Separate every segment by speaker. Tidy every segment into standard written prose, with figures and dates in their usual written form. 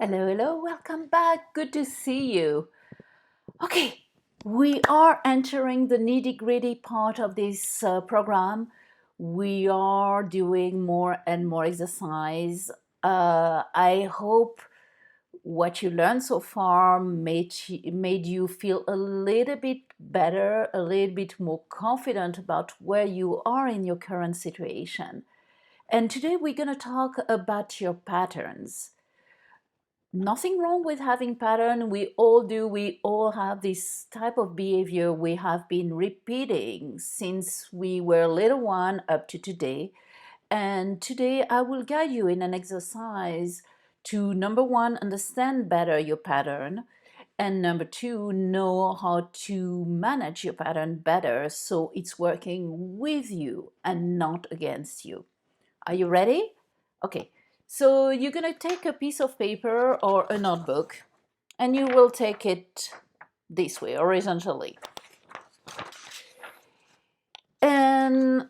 Speaker 1: Hello, hello, welcome back. Good to see you. Okay, we are entering the nitty-gritty part of this program. We are doing more and more exercise. I hope what you learned so far made you feel a little bit better, a little bit more confident about where you are in your current situation. And today we're going to talk about your patterns. Nothing wrong with having pattern. We all do. We all have this type of behavior we have been repeating since we were little one up to today. And today I will guide you in an exercise to number one, understand better your pattern, and number two, know how to manage your pattern better so it's working with you and not against you. Are you ready? Okay, so you're gonna take a piece of paper or a notebook and you will take it this way, horizontally. And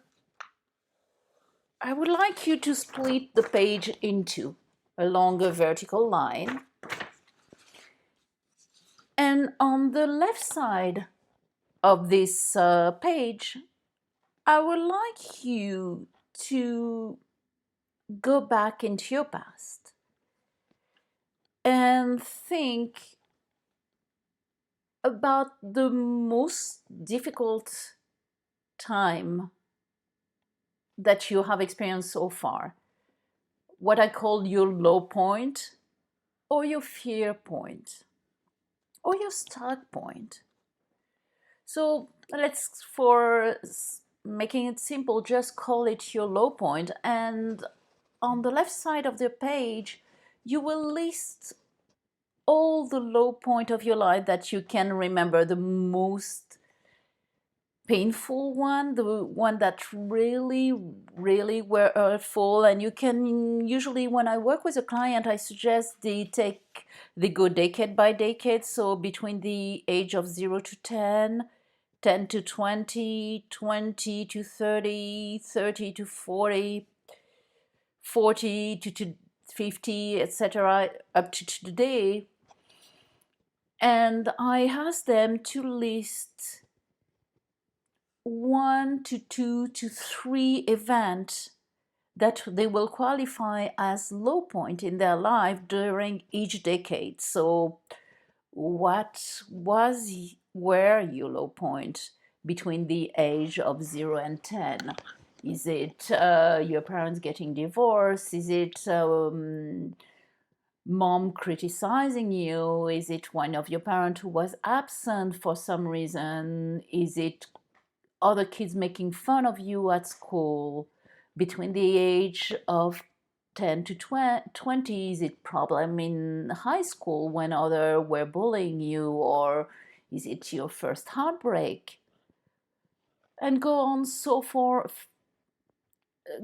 Speaker 1: I would like you to split the page into along a vertical line. And on the left side of this page, I would like you to go back into your past and think about the most difficult time that you have experienced so far. What I call your low point, or your fear point, or your start point. So let's, for making it simple, just call it your low point. And on the left side of the page, you will list all the low point of your life that you can remember, the most painful one, the one that really were hurtful. And you can usually, when I work with a client, I suggest they go decade by decade. So between the age of 0 to 10, 10 to 20, 20 to 30, 30 to 40, 40 to 50, etc., up to today. And I ask them to list 1 to 2 to 3 events that they will qualify as low point in their life during each decade. So what were your low point between the age of 0 and 10? Is it your parents getting divorced? Is it mom criticizing you? Is it one of your parents who was absent for some reason? Is it other kids making fun of you at school? Between the age of 10 to 20, is it problem in high school when others were bullying you, or is it your first heartbreak? And go on so forth,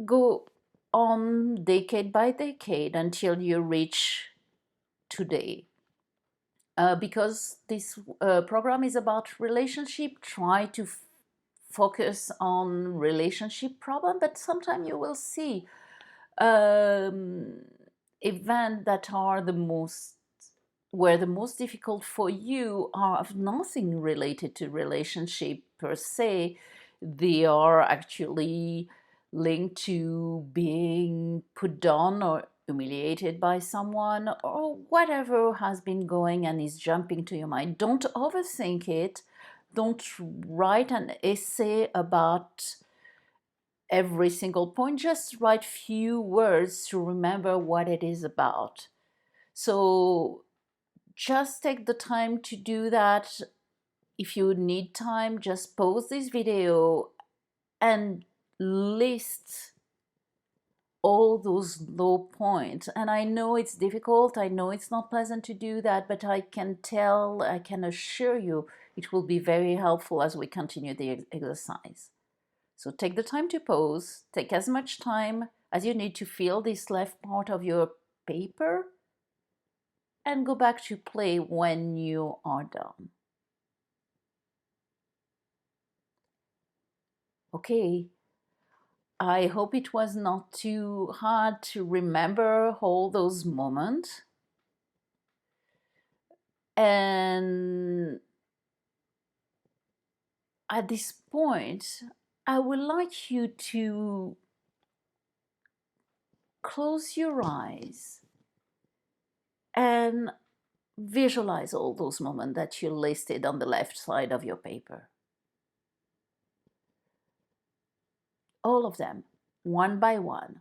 Speaker 1: go on decade by decade until you reach today. Because this program is about relationship, try to focus on relationship problem, but sometimes you will see um, events that are the most where the most difficult for you are nothing related to relationship per se. They are actually linked to being put down or humiliated by someone, or whatever has been going and is jumping to your mind. Don't overthink it. Don't write an essay about every single point. Just write few words to remember what it is about. So just take the time to do that. If you need time, just pause this video and list all those low points. And I know it's difficult, I know it's not pleasant to do that, but I can assure you it will be very helpful as we continue the exercise. So take the time to pause, take as much time as you need to feel this left part of your paper, and go back to play when you are done. Okay, I hope it was not too hard to remember all those moments. And at this point, I would like you to close your eyes and visualize all those moments that you listed on the left side of your paper. All of them, one by one.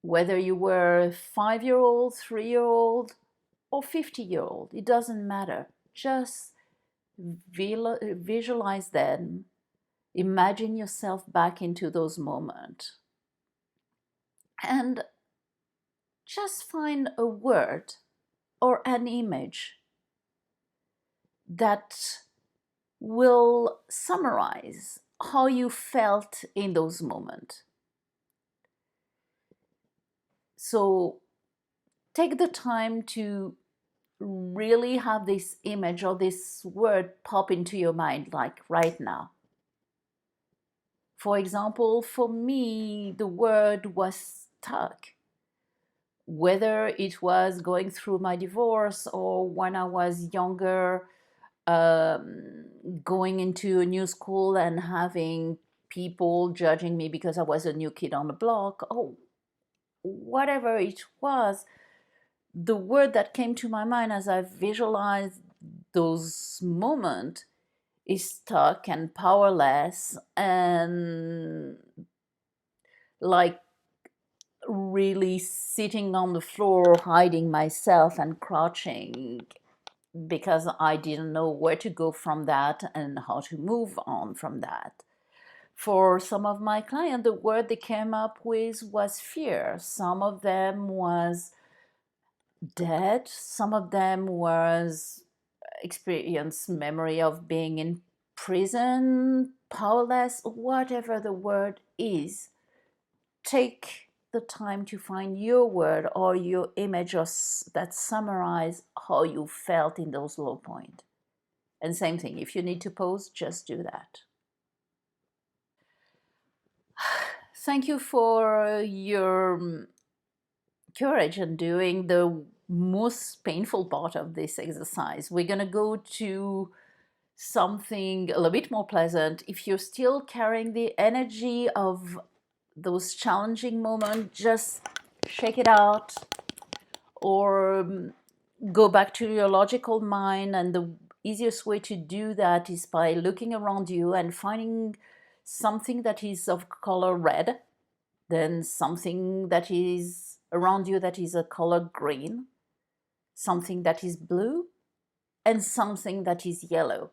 Speaker 1: Whether you were a 5-year old, 3-year old, or 50-year old, it doesn't matter. Just visualize them. Imagine yourself back into those moments. And just find a word or an image that will summarize how you felt in those moments. So take the time to really have this image or this word pop into your mind, like right now. For example, for me, the word was stuck. Whether it was going through my divorce or when I was younger, um, going into a new school and having people judging me because I was a new kid on the block, oh, whatever it was, the word that came to my mind as I visualized those moments is stuck and powerless and like really sitting on the floor, hiding myself and crouching because I didn't know where to go from that and how to move on from that. For some of my clients, the word they came up with was fear. Some of them was dead. Some of them was experience memory of being in prison, powerless, whatever the word is. Take the time to find your word or your image that summarize how you felt in those low points. And same thing, if you need to pause, just do that. Thank you for your courage in doing the most painful part of this exercise. We're going to go to something a little bit more pleasant. If you're still carrying the energy of those challenging moments, just shake it out or go back to your logical mind. And the easiest way to do that is by looking around you and finding something that is of color red, then something that is around you that is a color green, something that is blue, and something that is yellow.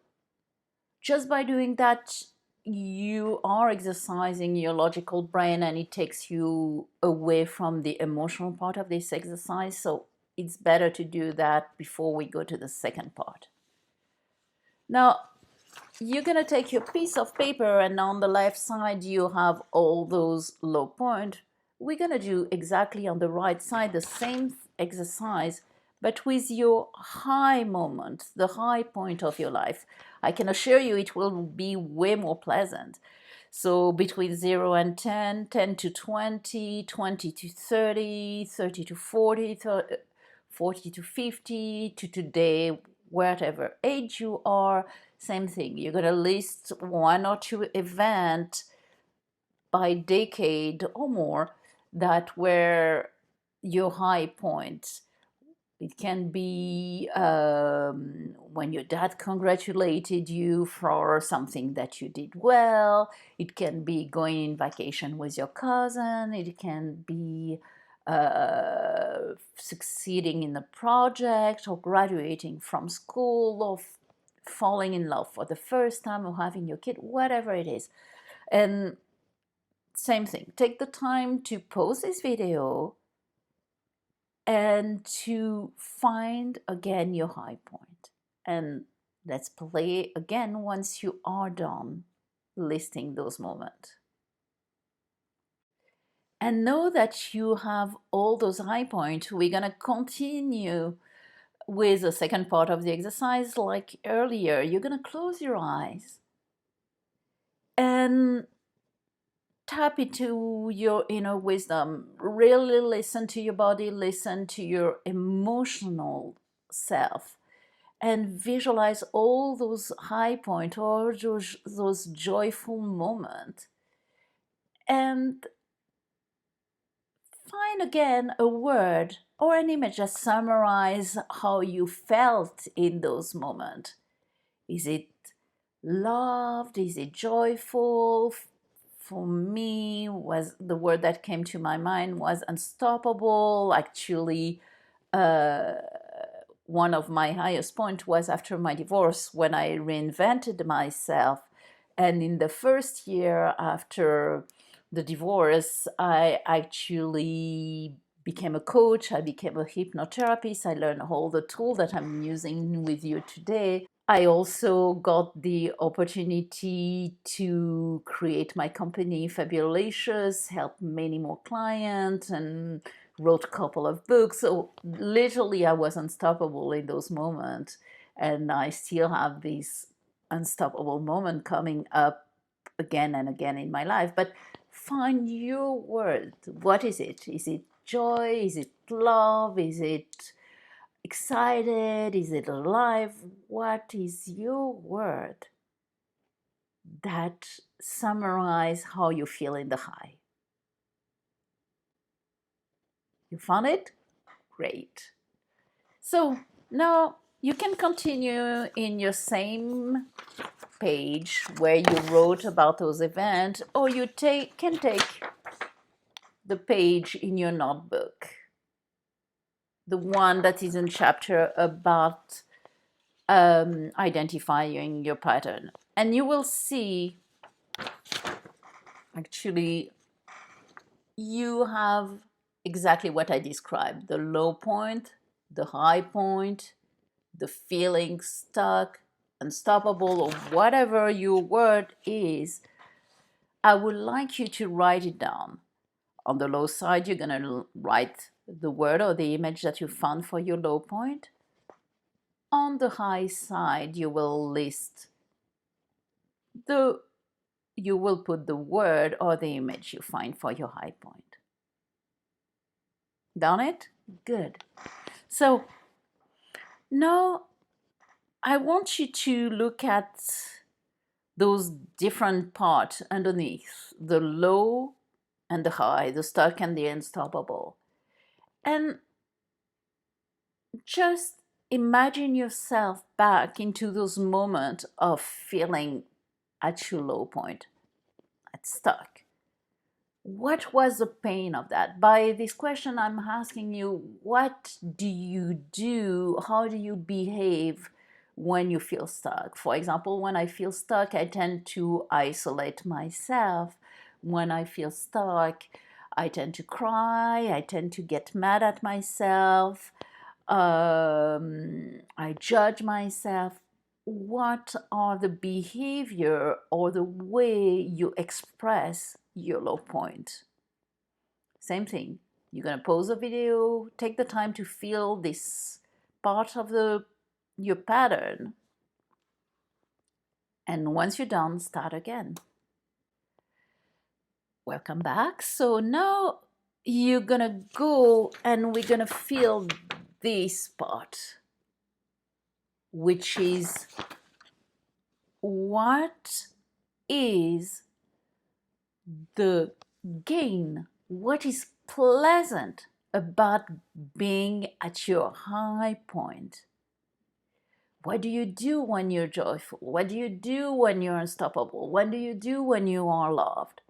Speaker 1: Just by doing that, you are exercising your logical brain and it takes you away from the emotional part of this exercise. So it's better to do that before we go to the second part. Now, you're going to take your piece of paper and on the left side you have all those low points. We're going to do exactly on the right side the same exercise, but with your high moment, the high point of your life. I can assure you it will be way more pleasant. So between 0 and 10, 10 to 20, 20 to 30, 30 to 40, 40 to 50, to today, whatever age you are, same thing. You're going to list one or two events by decade or more that were your high points. It can be when your dad congratulated you for something that you did well. It can be going on vacation with your cousin. It can be succeeding in a project or graduating from school or falling in love for the first time or having your kid, whatever it is. And same thing, take the time to pause this video and to find again your high point. And let's play again once you are done listing those moments. And know that you have all those high points. We're going to continue with the second part of the exercise like earlier. You're going to close your eyes and tap into your inner wisdom. Really listen to your body, listen to your emotional self, and visualize all those high points or those joyful moments, and find again a word or an image that summarize how you felt in those moments. Is it loved? Is it joyful? For me, was the word that came to my mind was unstoppable. Actually, uh, one of my highest points was after my divorce when I reinvented myself. And in the first year after the divorce, I actually became a coach, I became a hypnotherapist, I learned all the tools that I'm using with you today. I also got the opportunity to create my company, Fabulous, help many more clients, and wrote a couple of books. So literally, I was unstoppable in those moments, and I still have this unstoppable moment coming up again and again in my life. But find your word. What is it? Is it joy? Is it love? Is it excited? Is it alive? What is your word that summarize how you feel in the high? You found it? Great. So now you can continue in your same page where you wrote about those events, or you can take the page in your notebook, the one that is in chapter about identifying your pattern. And you will see, actually, you have exactly what I described: the low point, the high point, the feeling stuck, unstoppable, or whatever your word is. I would like you to write it down. On the low side, you're going to write the word or the image that you found for your low point. On the high side, you will put the word or the image you find for your high point. Done it? Good. So now I want you to look at those different parts underneath, the low and the high, the stuck and the unstoppable. And just imagine yourself back into those moments of feeling at your low point, at stuck. What was the pain of that? By this question, I'm asking you, what do you do? How do you behave when you feel stuck? For example, when I feel stuck, I tend to isolate myself. When I feel stuck, I tend to cry. I tend to get mad at myself. I judge myself. What are the behavior or the way you express your low point? Same thing. You're gonna pause the video, take the time to feel this part of your pattern, and once you're done, start again. Welcome back. So now you're gonna go and we're gonna feel this part, which is what is the gain? What is pleasant about being at your high point? What do you do when you're joyful? What do you do when you're unstoppable? What do you do when you are loved?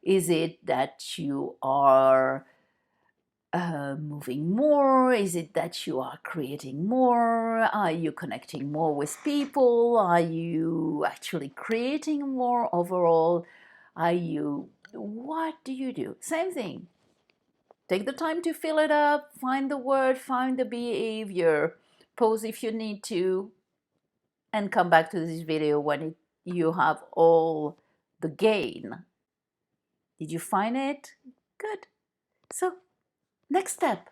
Speaker 1: Is it that you are moving more? Is it that you are creating more? Are you connecting more with people? Are you actually creating more overall? What do you do? Same thing. Take the time to fill it up, find the word, find the behavior, pause if you need to, and come back to this video when you have all the gain. Did you find it? Good. So, next step.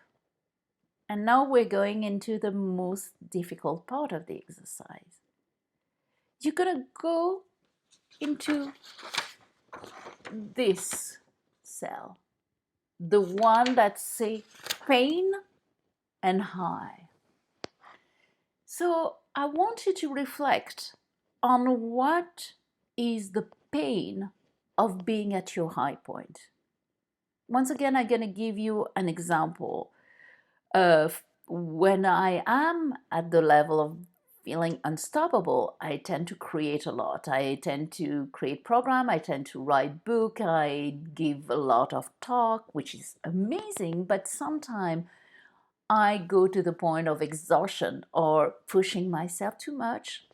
Speaker 1: And now we're going into the most difficult part of the exercise. You're gonna go into this cell, the one that says pain and high. So I want you to reflect on what is the pain of being at your high point. Once again, I'm going to give you an example of when I am at the level of feeling unstoppable. I tend to create a lot. I tend to create program. I tend to write book. I give a lot of talk, which is amazing. But sometimes I go to the point of exhaustion or pushing myself too much,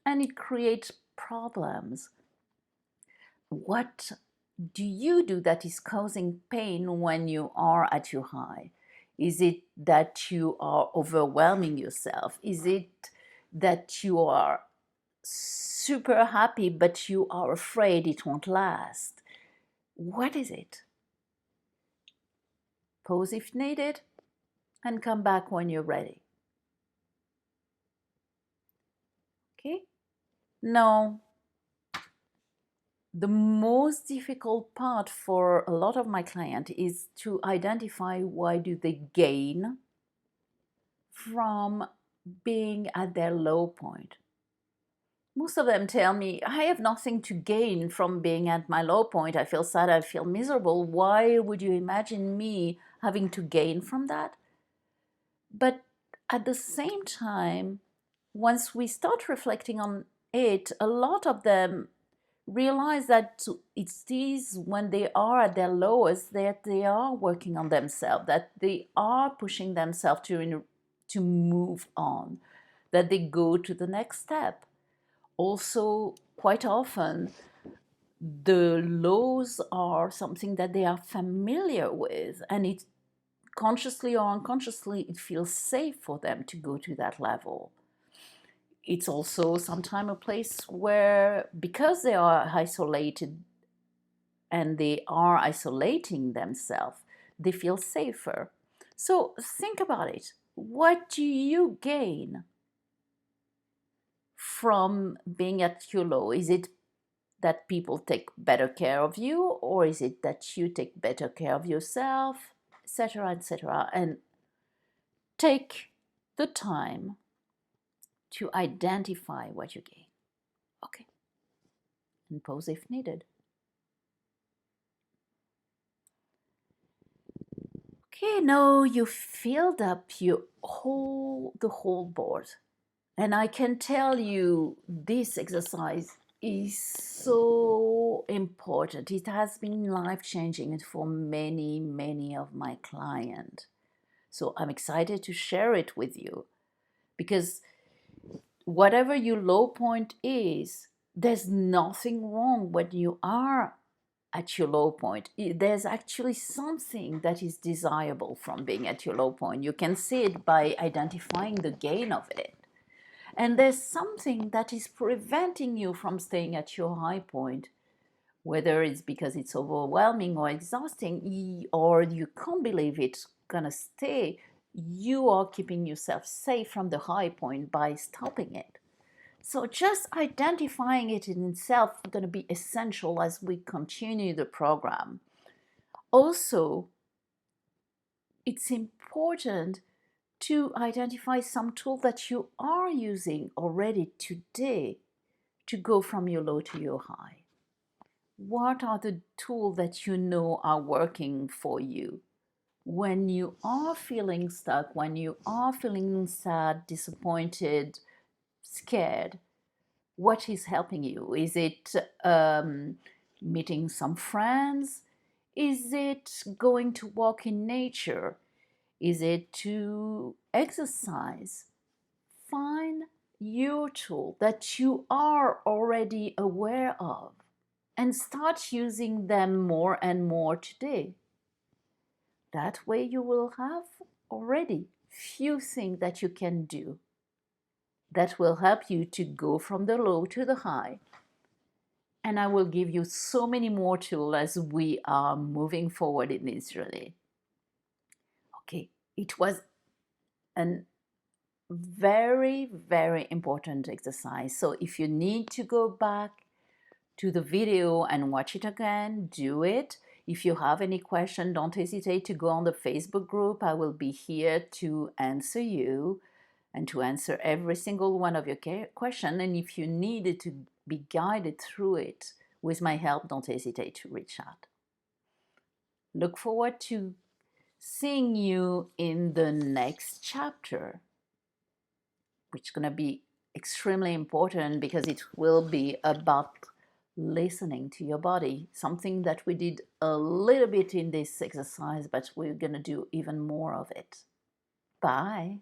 Speaker 1: and it creates problems. What do you do that is causing pain when you are at your high? Is it that you are overwhelming yourself? Is it that you are super happy but you are afraid it won't last? What is it? Pause if needed and come back when you're ready. Okay? Now, the most difficult part for a lot of my clients is to identify why do they gain from being at their low point. Most of them tell me, I have nothing to gain from being at my low point. I feel sad, I feel miserable. Why would you imagine me having to gain from that? But at the same time, once we start reflecting on it, a lot of them realize that it is when they are at their lowest that they are working on themselves, that they are pushing themselves to move on, that they go to the next step. Also, quite often, the lows are something that they are familiar with, and it consciously or unconsciously, it feels safe for them to go to that level. It's also sometimes a place where, because they are isolated and they are isolating themselves, they feel safer. So think about it. What do you gain from being at your low? Is it that people take better care of you, or is it that you take better care of yourself, etc., etc.? And take the time to identify what you gain. Okay. And pause if needed. Okay, now you filled up the whole board. And I can tell you this exercise is so important. It has been life-changing for many, many of my clients. So I'm excited to share it with you because whatever your low point is, there's nothing wrong when you are at your low point. There's actually something that is desirable from being at your low point. You can see it by identifying the gain of it. And there's something that is preventing you from staying at your high point, whether it's because it's overwhelming or exhausting, or you can't believe it's gonna stay. You are keeping yourself safe from the high point by stopping it. So just identifying it in itself is going to be essential as we continue the program. Also, it's important to identify some tool that you are using already today to go from your low to your high. What are the tools that you know are working for you? When you are feeling stuck, when you are feeling sad, disappointed, scared, what is helping you? Is it meeting some friends? Is it going to walk in nature? Is it to exercise? Find your tool that you are already aware of and start using them more and more today. That way you will have already few things that you can do that will help you to go from the low to the high. And I will give you so many more tools as we are moving forward in this journey. Okay, it was a very, very important exercise. So if you need to go back to the video and watch it again, do it. If you have any question, don't hesitate to go on the Facebook group. I will be here to answer you. and to answer every single one of your questions. And if you needed to be guided through it with my help, don't hesitate to reach out. Look forward to seeing you in the next chapter, which is going to be extremely important because it will be about listening to your body, something that we did a little bit in this exercise, but we're going to do even more of it. Bye.